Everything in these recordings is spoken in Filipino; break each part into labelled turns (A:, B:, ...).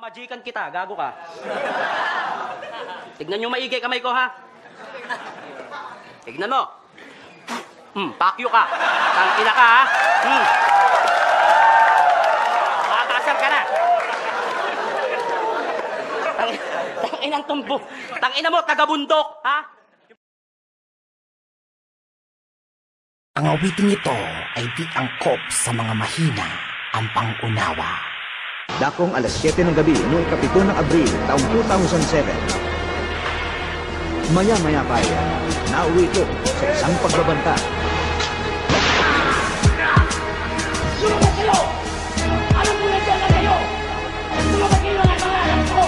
A: Mamajikan kita, gago ka. Tignan nyo maigi kamay ko, ha? Tignan mo. Pakyo ka. Tangina ka, ha? Makakasar ka na. Tanginang tumbo. Tangina mo, taga-bundok, ha?
B: Ang awiting ito ay di angkop sa mga mahina ang pangunawa.
C: Dakong alas 7 ng gabi noong ika-7 ng Abril taong 2007. Maya-maya pa rin, nauwi ito sa isang pagbabanta.
D: Sumukat kayo! Alam mo na dyan na kayo! Sumukat kayo ang pangalan ko!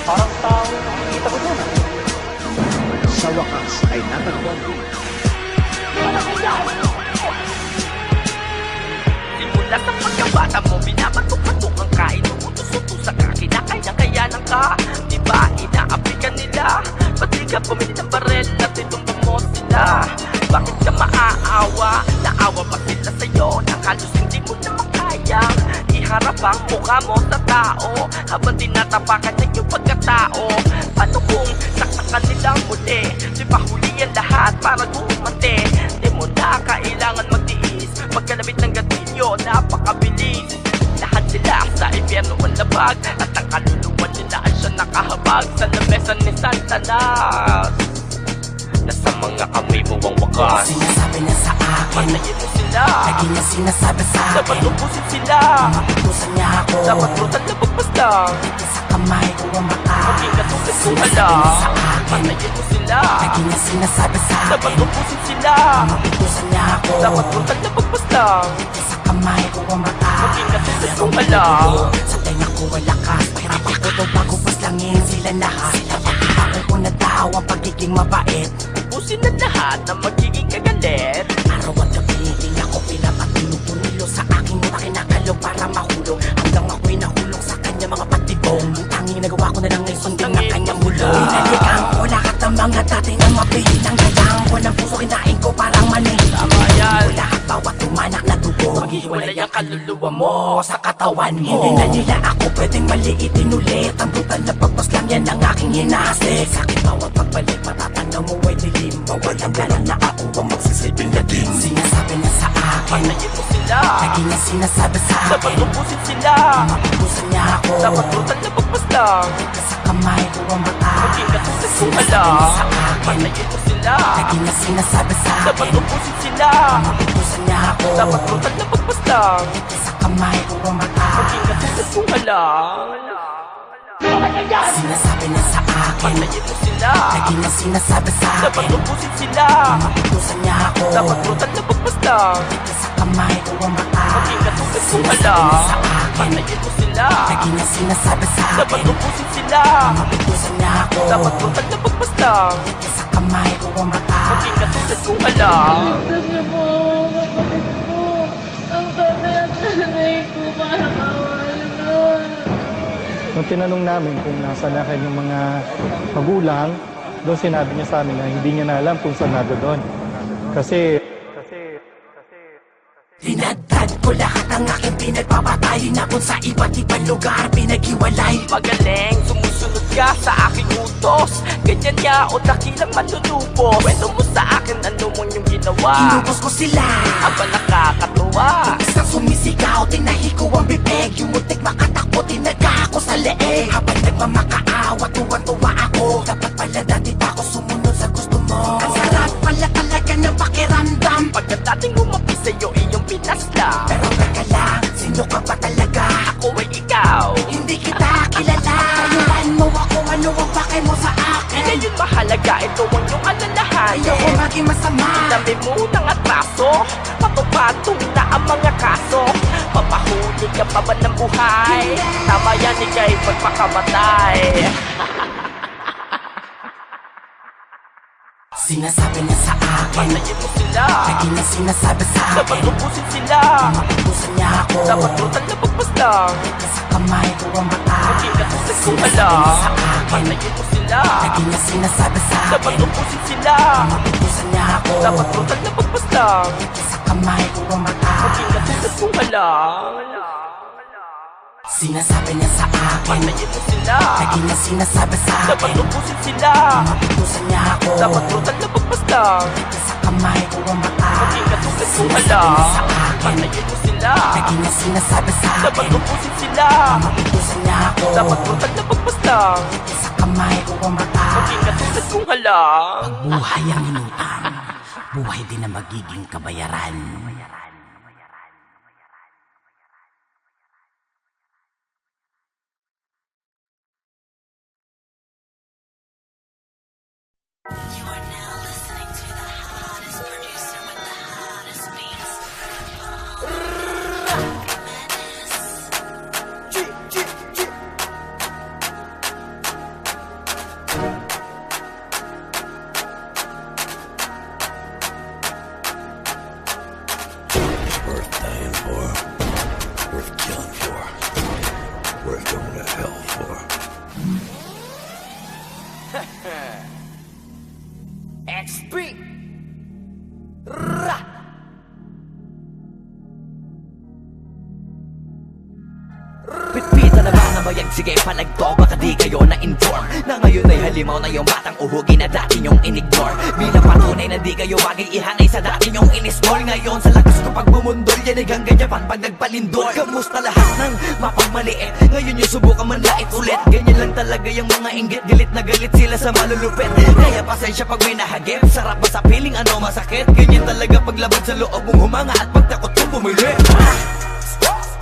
A: Parang tao nakikita ko doon.
C: Sa wakas ay natagpuan din.
E: Simula sa pagkabata mo, binabatok-batok ang kain mo. Utos-utos sa kakinakaya-kayanan ka. Di ba inaapi ka nila? Ba't di ka pumili ng barel at itumba mo sila? Bakit ka maaawa? Naawa pa sila sa'yo nang halos hindi mo na makayang iharap ang mukha mo sa tao habang tinatapakan niya yung pagkatao. Paano kung saksakan nilang muli? Di ba huli ang lahat para gumante? Di mo na kailangan magtiis pagkalabit ng gatilyo, napakabilis. Lahat sila sa impyerno ang labag at ang kaluluwa nila ay siya nakahabag sa lamesa ni Santanas. Nasa mga kamay mo ang wakas.
B: Sinasabi na sa akin,
E: patayin mo sila.
B: lagi niya sinasabi sa
E: Dapat
B: akin,
E: ubusin sila.
B: mapagpusan niya ako.
E: Dapat brutal na pagpaslang.
B: Sa kamay ko ang mata.
E: Maging katulad ko
B: Sinasabi
E: ala.
B: na sa akin,
E: Patayin mo sila.
B: lagi niya sinasabi sa
E: Dapat
B: akin,
E: ubusin sila.
B: mapagpusan niya ako.
E: Dapat brutal na pagpaslang.
B: Sa kamay ko ang mata.
E: Maging katulad ko ala.
B: Sa tenga ko ang lakas. Pahirapan ko daw bago paslangin sila lahat. Sila pagkakako ko na daw ang pagiging mabait.
E: Ubusin na lahat na magiging kagalit.
B: Araw at gabi, hindi ako pinapatulog-tunilo sa aking muna kinakalog para mahulog. Hanggang ako'y nahulog sa kanya mga patibong. Ang tanging nagawa ko na lang ay sundin ng kanyang bulong. Pinalikan ko lahat ng mga dati ng mapili ng gayang ko ng puso, kinain ko parang mani.
E: Tama yan.
B: Ko lahat bawat tumanak na dugo. Maghiwalay ang kaluluwa mo sa katawan mo. Hindi na nila ako pwedeng maliitin ulit. Ang brutal na pagpas lang yan ang aking hinasik. Sa akin bawat pagbalik matatanaw mo ay dilim. Mawalang gana na ako ang magsisilbing lagim. Sinasabi na sa akin,
E: Patayin mo sila.
B: lagi niya sinasabi sa
E: Dapat
B: akin,
E: ubusin sila.
B: mapagpusan niya ako.
E: Dapat brutal na pagpaslang.
B: Sa kamay ko ang mata.
E: Maging katulad ko ala.
B: Sinasabi na sa akin,
E: Patayin mo sila.
B: lagi niya sinasabi sa
E: Dapat
B: akin,
E: ubusin sila.
B: mapagpusan niya ako.
E: Dapat brutal na pagpaslang.
B: Sa kamay ko ang mata.
E: Maging katulad ko ala.
B: Sinasabi na sa akin,
E: Patayin mo sila.
B: lagi niya sinasabi sa
E: Dapat
B: akin,
E: ubusin sila.
B: mapagpusan niya ako.
E: Dapat brutal na pagpaslang.
B: Sa kamay ko ang mata.
E: Maging katulad ko ala. Patayin mo sila.
B: Lagi niya sinasabi sa
E: Dapat
B: akin,
E: ubusin sila.
B: mapagpusan niya ako.
E: Dapat brutal na pagpaslang.
B: Sa kamay ko ang mata.
E: Maging katulad ko ala.
D: Kasi po, kapatid ko, ang tatay at nanay ko parang awal nun.
F: Nung tinanong namin kung nasa na kanyang mga magulang, doon sinabi niya sa amin na hindi niya na alam kung saan doon. Kasi
B: Dinadad ko lahat ang aking pinagpapatayin na kung sa iba't ibang lugar pinaghiwalay.
E: Magaling, sumusunod ka sa aking utos. Ganyan niya o dakilang manlulubos. Kwento mo sa akin ano mo yung ginawa.
B: Inubos ko sila.
E: Aba nakakatuwa.
B: Isang sumisigaw, tinahi ko ang bibig. Yung muntik makatakbo, tinaga ako sa leeg. Habang nagmamakaawa, tuwan-tuwa ako. Dapat pala dati pa ako sumunod sa gusto mo. Ang sarap pala talaga ng pakiramdam.
E: Pagkadating umapi sa'yo iyong pinasla.
B: Pero teka lang, sino ka ba talaga?
E: Ako ay ikaw.
B: Hindi kita kilala. Tayuan mo ako, ano ang pake mo sa
E: Hindi
B: akin?
E: yun mahalaga, ito ang iyong alalahanin.
B: Ayoko maging masama.
E: Dami mo ng atraso. Patupatong na ang mga kaso. Papahuli ka pa ba ng buhay? Tama yan, ika'y magpakamatay.
B: Sinasabi niya sa akin,
E: Patayin mo sila.
B: lagi niya sinasabi sa
E: Dapat
B: akin,
E: ubusin sila.
B: mapagpusan niya ako.
E: Dapat brutal na pagpaslang.
B: Sa kamay ko ang mata.
E: Maging katulad ko ala.
B: Sinasabi niya sa akin,
E: Patayin mo sila.
B: lagi niya sinasabi sa
E: Dapat
B: akin,
E: ubusin sila.
B: mapagpusan niya ako.
E: Dapat brutal na pagpaslang.
B: Sa kamay o mata.
E: Maging katulad kong halang.
B: Sinasabi niya sa akin,
E: Patayin mo sila.
B: lagi niya sinasabi sa
E: Dapat
B: akin,
E: ubusin sila.
B: mapitusan niya ako.
E: Dapat brutal na pagpaslang.
B: Dito sa kamay o mata.
E: Maging katulad kong
B: Sinasabi niya
E: halang.
B: sa akin,
E: Patayin mo sila.
B: lagi niya sinasabi sa
E: Dapat
B: akin,
E: ubusin sila.
B: mapitusan niya ako.
E: Dapat brutal na pagpaslang.
B: Dito sa kamay o mata.
E: Maging katulad kong halang.
B: Buhay ang inutang, buhay din na magiging kabayaran.
G: Worth dying for, worth killing for, worth going to hell for.
E: XP. Pitpita na ba na bayag? Sige, palagto. Baka di kayo na-inform na ngayon ay halimaw na yung batang uhugi na dati nyong in-ignore. Bilang patunay na di kayo bagay ihanay sa dati nyong in-small. Ngayon sa lakas ko pag bumundol, yan ay hanggang Japan pag nagpalindol. Kamusta lahat ng mapagmaliit? Ngayon yung subukan manlait ulit. Ganyan lang talaga yung mga inggit. Galit na galit sila sa malulupit. Kaya pasensya pag may nahagip. Sarap ba sa piling ano masakit? Ganyan talaga paglabag sa loob mong humanga at pagtakot mong bumili.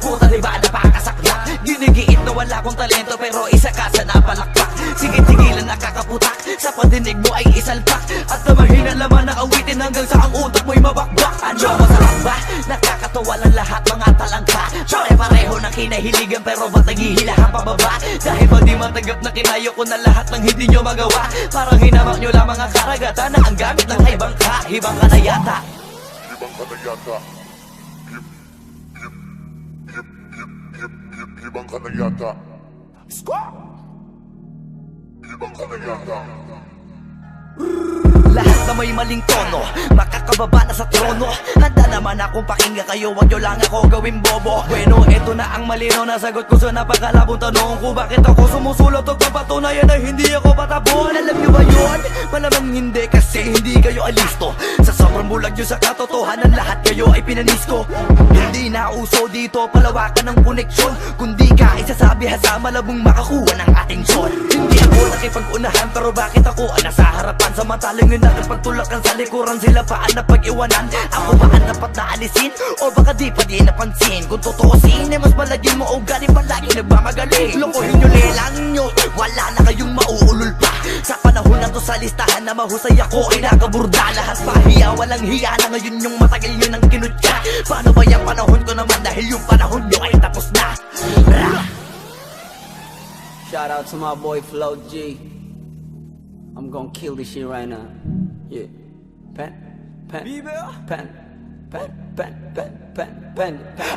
E: Puta diba napakasaklap? Ginigiit na wala kong talento pero isa ka sa napalakpak. Sige-sigilan nakakaputak, sa padinig mo ay isalpak. At na mahina laman na awitin hanggang sa ang utak mo'y mabakbak. Ano masarap ba? Nakakatawa lang lahat mga talangka. Pare-pareho ng kinahiligan pero ba't naghihilahan pababa? Dahil ba di matanggap na kinayo ko na lahat ng hindi nyo magawa? Parang hinamak nyo lamang ang karagatan na ang gamit ng ibang ka. Ibang ka na yata.
G: Ibang ka na yata. Ibang ka na yata. Ibang ka na yata.
E: Lahat na may maling tono, makakababa na sa trono. Handa naman akong pakinggan kayo, wag nyo lang ako gawing bobo. Bueno, eto na ang malinaw na sagot ko sa napakalabong tanong ko. Bakit ako sumusulot o kapatunayan na hindi ako patabon? Alam nyo ba yun? Malamang hindi kasi hindi kayo alisto. Sa sobrang bulag nyo sa katotohanan, lahat kayo ay pinanisko. Hindi na uso dito palawakan ng koneksyon, kundi ka isasabi sa malabong makakuha ng atensyon. Hindi ako nakipag-unahan pero bakit ako ang nasa harapan? Samantalang yun natin pagtulakan sa likuran, sila pa ang napag-iwanan. Ako ba ang dapat na alisin? O baka di pa di napansin? Kung totoosin ay mas malagin mo o galing palagi nagmamagaling. Lokohin nyo, lelang nyo, wala na kayong mauulol pa. Sa panahon na to sa listahan na mahusay ako ay nakaburda. Lahat pahiya, walang hiya na ngayon yung matagal nyo nang kinutya. Paano ba yung panahon ko naman dahil yung panahon nyo ay tapos na?
H: Shout out to my boy Flo G. I'm gonna kill this shit right now. Yeah. Pen.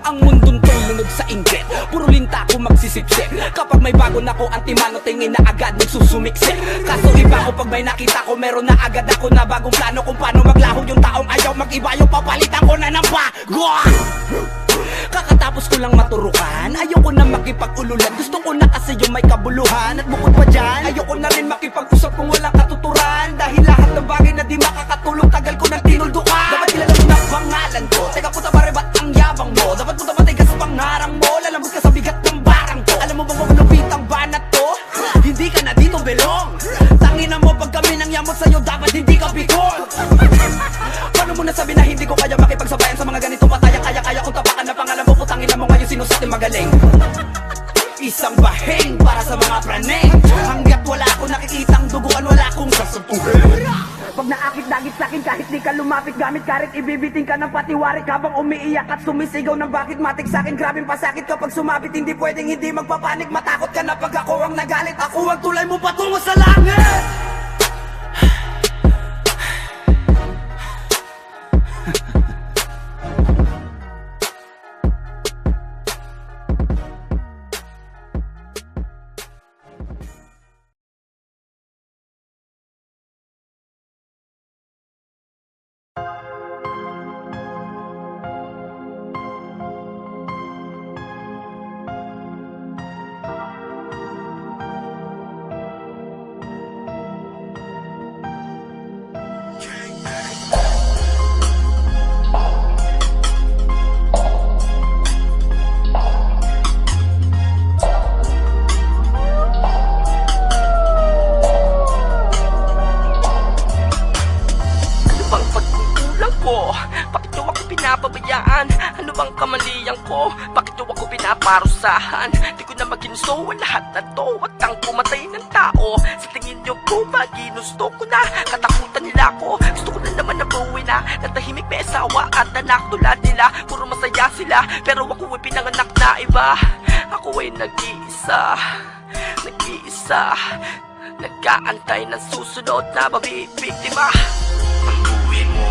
E: Ang mundong to'y lunod sa inggit, puro linta ko magsisipsip. Kapag may bago na ko antimano, tingin na agad nagsusumiksik. Kaso iba ko pag may nakita ko, meron na agad ako na bagong plano kung paano maglaho yung taong ayaw mag-iba. Yung papalitan ko na ng bago. Kakatapos ko lang maturukan, ayoko na makipag-ululan. Gusto ko na kasi yung may kabuluhan. At bukod pa dyan, ayoko na rin makipag-usap kung walang katuturan. Dahil lahat ng bagay na di makakatulong, tagal ko nang tinuldukan. Dapat kilala mo na pangalan ko. Teka puta pare, ba't ang yabang mo? Dapat puta matigas pangarang mo. Lalambot ka sa bigat ng barang ko. Alam mo bang malupit ang banat to? Hindi ka na dito belong. Tangina mo pag kami nang yamot sa'yo, dapat hindi ka bigol. Paano mo nasabi na hindi ko kaya makipagsabayan sa mga ganitong pataya? Kaya kung tapakan na pangalan mo, putangin na mo ngayon sino sa ating magaling. Isang bahing para sa mga praneng. Hanggat wala akong nakikitang duguan, wala akong sasapuhin.
I: Pag naakit-dagit sa'kin kahit di ka lumapit, gamit karit, ibibiting ka ng patiwarik habang umiiyak at sumisigaw ng bakit matik sa'kin. Grabing pasakit kapag sumapit, hindi pwedeng hindi magpapanik. Matakot ka na pag ako ang nagalit, ako ang tulay mo patungo sa langit.
E: kamalian ko? Bakit daw ako pinaparusahan? Di ko na maginusto ang lahat na to at ang pumatay ng tao. Sa tingin nyo po ba ginusto ko na? Katakutan nila ako, gusto ko na naman na buwi na. Natahimik may asawa at anak tulad nila. Puro masaya sila, pero ako ay pinanganak na iba. Ako ay nag-iisa, nag-aantay ng susunod na mabibiktima. Ang buhay mo,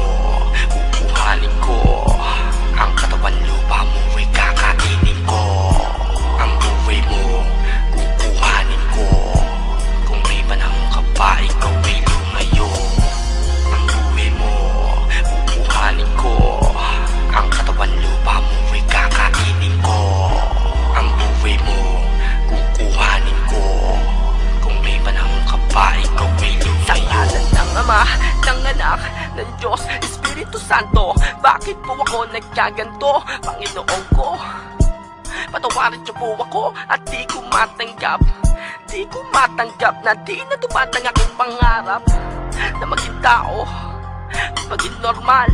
E: kukuhanin ko. Ang katawan lupa mo ay kakainin ko. Ang buhay mo, kukuhanin ko. Kung may panahon ka pa, ikaw ay lumayo. Ang buhay mo, kukuhanin ko. Ang katawan lupa mo ay kakainin ko. Ang buhay mo, kukuhanin ko. Kung may panahon ka pa, ikaw ay lumayo. Sa ngalan ng Ama, ng Anak, ng Diyos, Espiritu Santo, bakit po ako nagkaganto? Panginoon ko, patawarin niyo po ako at di ko matanggap. Di ko matanggap na di na dumatang aking pangarap na maging tao, maging normal.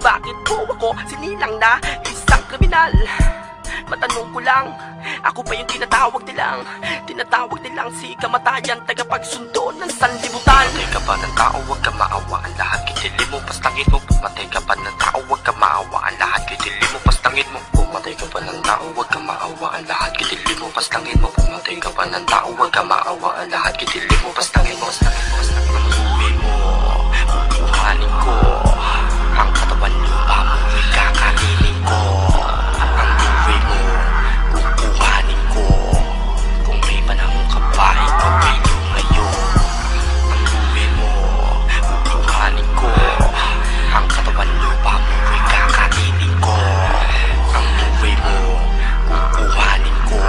E: Bakit po ako sinilang na isang kriminal? Matanong ko lang, ako ba yung tinatawag nilang si kamatayan, tagapagsundo ng sanlibutan? Pumatay ka ba ng tao, huwag ka maawa ang lahat, kitili mo, pastangin mo. Pumatay ka ba ng tao, huwag ka maawa ang lahat, kitili mo, pastangin mo. Pumatay ka ba ng tao, huwag ka maawa ang lahat, kitili mo, pastangin mo. Pumatay ka ba ng tao, huwag ka maawa ang lahat, kitili mo, pastangin mo. Ang buhay mo, kukuhanin ko. Ang katawan lupa mo ay kakainin ko. Ang buhay mo, kukuhanin ko. Kung may panahon ka pa, ikaw ay lumayo. Ang buhay mo, kukuhanin ko. Ang katawan lupa mo ay kakainin ko. Ang buhay mo, kukuhanin ko.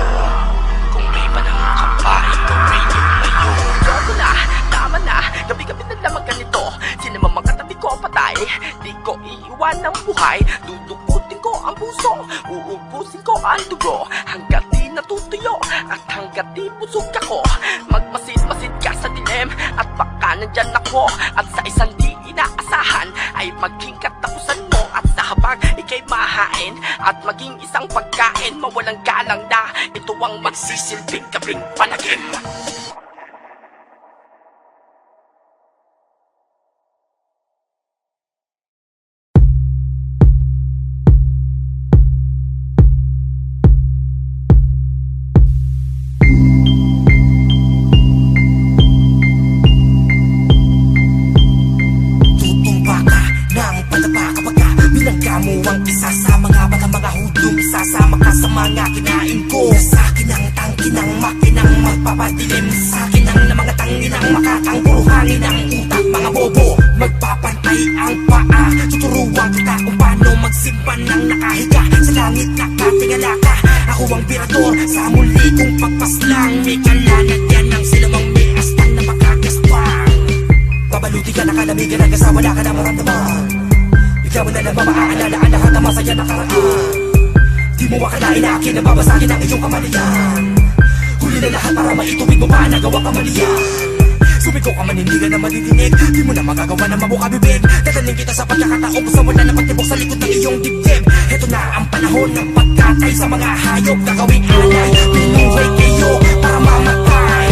E: Kung may panahon ka pa, ikaw ay lumayo. Ayoko na, tama na, gabi-gabi na lamang ganito. Sino man makatabi ko patay, di ko iiwan ng buhay. Dudukutin ko ang puso, uubusin ko ang dugo, hanggat di natutuyo at hanggat di busog ako. Magmasid-masid ka sa dilim at baka nandyan ako. At sa isang di inaasahan ay maging katapusan mo. At sa habang ikay mahain at maging isang pagkain, mawalang galang na ito ang magsisilbing gabing palagim.
B: Tutumba ka ng palapa kapag ka binangga mo ang isa sa mga bata, mga hudong isasama ka sa mga kinain ko. Sa akin ang tangkin ng makinang magpapadilim, sa akin ang na mga tanginang makakangpuro hangin ang utak. Mga bobo, magpapantay ang paa, tuturuan kita kung paano magsimpan ng nakahiga sa langit, nakatingala ka. Ako ang birador sa muli kong pagpaslang, may kalanag yan ang sinumang may astang na makakaswang. Babaluti ka, nakalamig ka, nagkasa, wala ka na maramdaman. Ikaw na lang maaalala ang lahat ng masaya nakaraan. Di mo akalain na akin na babasagin ang iyong kamalian. Huli na lahat para maituwid mo pa nagawa kamalian. Sumigaw ka man, hindi ka na madidinig. Di mo na magagawa na mabuka bibig. Dadaling kita sa pagkakataon sa wala na pagtibok sa likod ng iyong dibdib. Heto na ang panahon ng pagkatay sa mga hayop. Gagawing alay, pinuhay kayo para mamatay.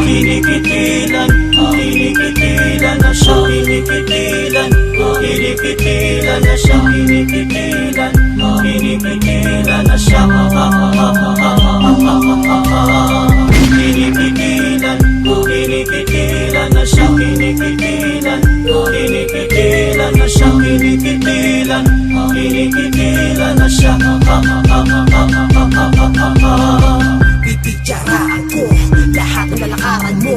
J: Kinikitilan, kinikitilan na siya, kinikitilan, kinikitilan na siya, kinikitilan, kinikitilan na siya, kinikitilan, kinikitilan na siya, kinikitilan, kinikitilan na siya, kinikitilan, kinikitilan na siya.
B: Pipicharaan ko lahat ng lalakaran mo,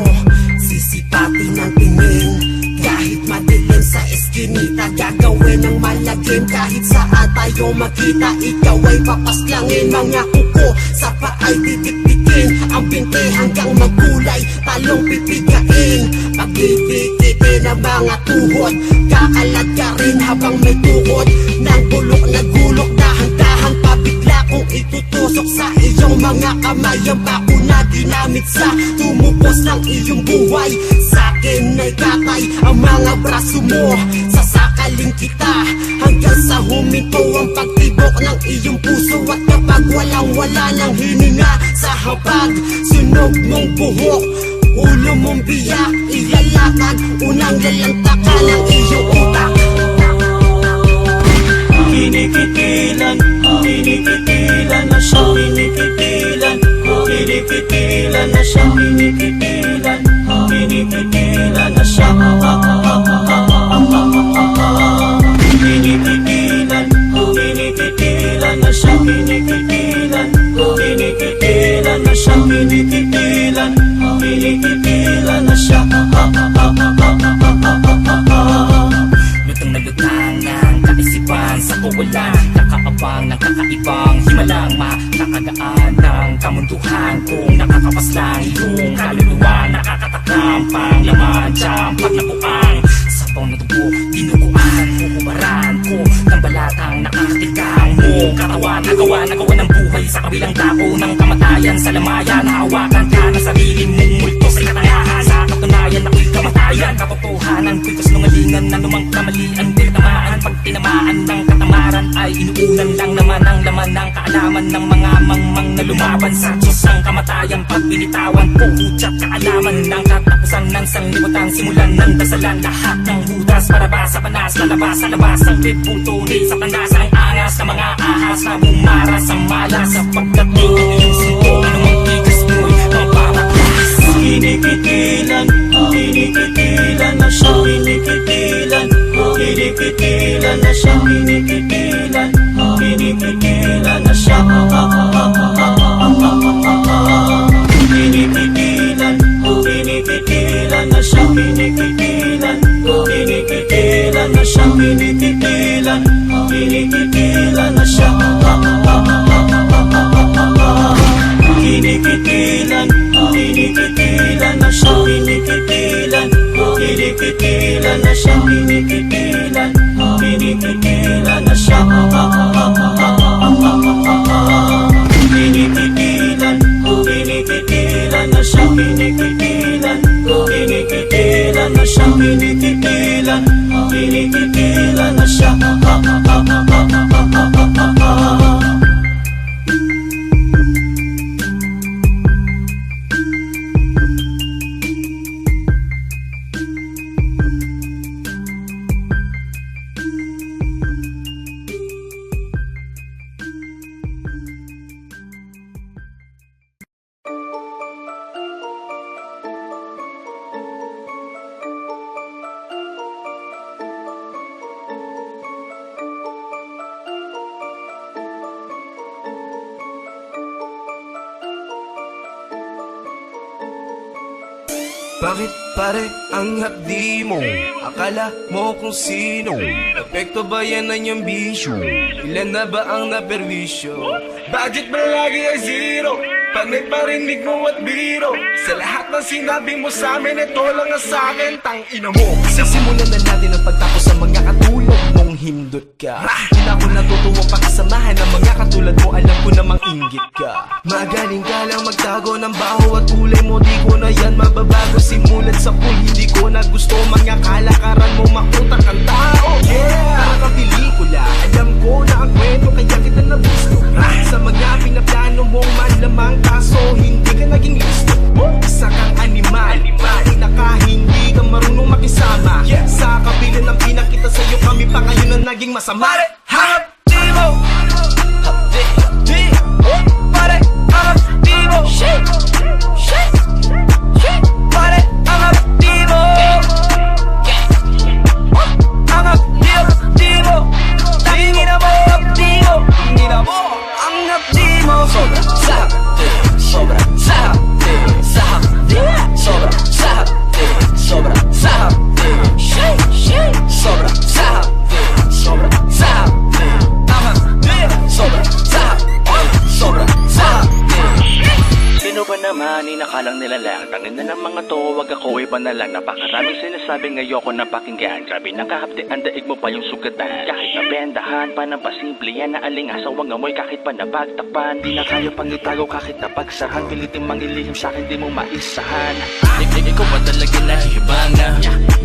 B: sisipatin ng tingin. Kahit madilim sa eskinita, gagawin ng malagim. Kahit saan tayo makita, ikaw ay papaslangin. Mga kuko sa paay titiktikin, ang binti hanggang magkulay, talong pipigain. Pagpipikitin ang mga tuhod, kakalat ka rin habang may tuhod. Nang bulok na gulok, dahan-dahan pabigla kung itutusok sa iyong mga kamay. Ang bako na ginamit sa tumupos ng iyong buhay. Sa akin ay katay ang mga braso mo, sasakal mamahalin kita hanggang sa huminto ang pagtibok ng iyong puso. At kapag walang-wala ng hininga sa hapag, sunog mong buhok, ulo mong biyak, ilalakad, unang lalantakan ng iyong utak.
J: Kinikitilan, kinikitilan na siya, kinikitilan, kinikitilan na siya, kinikitilan, kinikitilan na siya, kinikitilan, kinikitilan na siya, kinikitilan, kinikitilan na siya, kinikitilan, kinikitilan na siya.
B: Lutang na lutang ng kaisipan sa kawalan, nakaabang ng kakaibang himalang makakagaan ng kamunduhan. Kung nakakapaslang iyong kaluluwa, nakakatakam pang laman dyan pag nabuang sabaw na dugo, dinuguan, hukumaran ko ng balatang nakakatikang mong katawan. Nagawa ng buhay sa kabilang dako ng kamatayan. Sa lamayan, nahawakan ka ng sarili mong multo sa katayahan. Sa katunayan, ako'y kamatayan. Katotohanan ko'y kasinungalingan na lumang kamalian. Di tamaan, pag tinamaan ng katamaran ay inuunan lang naman ang laman ng kaalaman ng mga mangmang na lumaban sa Diyos ang kamatayan. Pag binitawan, puhutsa kaalaman ng katapusan ng sanglibutan. Simulan ng dasalan, lahat ng hudas para ba sa panas, lalabas sa labas ang tributo ni Satanas. Ang angas ng mga ahas na bumara sa malas, sa pagdating ng iyong suko, anumang tigas mo'y mapapakas.
J: Kinikitilan, kinikitilan na siya, kinikitilan, kinikitilan na siya, kinikitilan, kinikitilan na siya, kinikitilan, kinikitilan na siya, kinikitilan, kinikitilan na siya, kinikitilan, kinikitilan na siya, kinikitilan, kinikitilan na siya, kinikitilan, kinikitilan na siya, kinikitilan, kinikitilan na siya, kinikitilan, kinikitilan na siya, kinikitilan, kinikitilan na siya, kinikitilan, kinikitilan na siya.
K: Bakit pare ang hapdi mo? Akala mo kung sino? Epekto ba yan ng iyong bisyo? Ilan na ba ang naperwisyo? Budget ba lagi ay zero? Panay parinig mo at biro? Sa lahat ng sinabi mo sa amin, ito lang ang sa'kin, tangina mo. Sisimulan na natin ang pagtapos sa mga katulad mong hindot ka. Di na ako natutuwa pakisamahan ng mga katulad mo, alam ko namang inggit ka. Magaling ka lang magtago ng baho at kulay mo, di ko na yan mababago. Simulan sa pool, hindi ko na gusto mga kalakaran mo, mautak ang tao. Yeah! Nakakapelikula, alam ko na ang kwento, kaya kita nagusto. Sa mga pinaplano mong malamang kaso, hindi ka naging listo. Isa kang animal, naka hindi ka marunong makisama. Sa kabila ng pinakita sa'yo, kami pa kayo na naging masama. Hapdi mo! Hapdi! Pare, hapdi mo! Shit! Shit! Shit! Pare, hapdi mo! Ang hapdi mo! Tingin na mo, hapdi mo! Tingin na mo! Ang hapdi mo! Sobra sa hapdi! Sobra sa hapdi! Sa hapdi! Sobra sa hapdi! Sobra sa hapdi! Shit! Shit! Sobra sa hapdi! Sobra sa
A: money, nakalang nila lang. Tangin na ng mga to, wag ako iba na lang. Napakaraming sinasabi ngayoko na pakinggan. Grabe nakahapte, ang daig mo pa yung sugatan. Kahit nabendahan pa ng pasimple yan na alingasaw ang amoy. Kahit pa nabagtakpan, di na kayo pangitago. Kahit napagsahan, pilitin mangilihim sa'kin, di mo maisahan.
E: Ikaw ba talaga nahihibanga?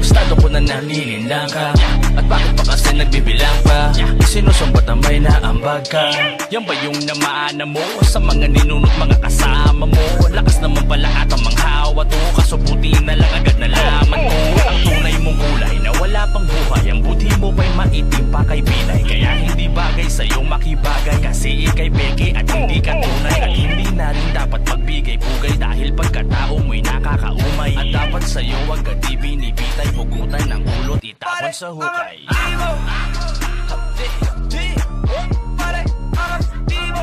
E: Estado ko na nalilinlang ka. At bakit pa kasi nagbibilang pa? Sinusumbat ang may naambag ka. Yan ba yung namaana mo sa mga ninunot mga kasama mo? Lakas naman pala at ang manghawa to. Kaso buti na lang agad nalaman ko ang tunay mong kulay na wala pang buhay. Ang buti mo pa'y maitim pa kay Binay. Kaya hindi bagay sa'yo makibagay. Kasi ikay peke at hindi ka tunay. At hindi na rin dapat magbigay pugay. Dahil pagkatao mo'y nakakaumay. At dapat sa'yo agad ibinibitay. Pugutan ng ulot itapon sa hukay. Pare, ang aktibo.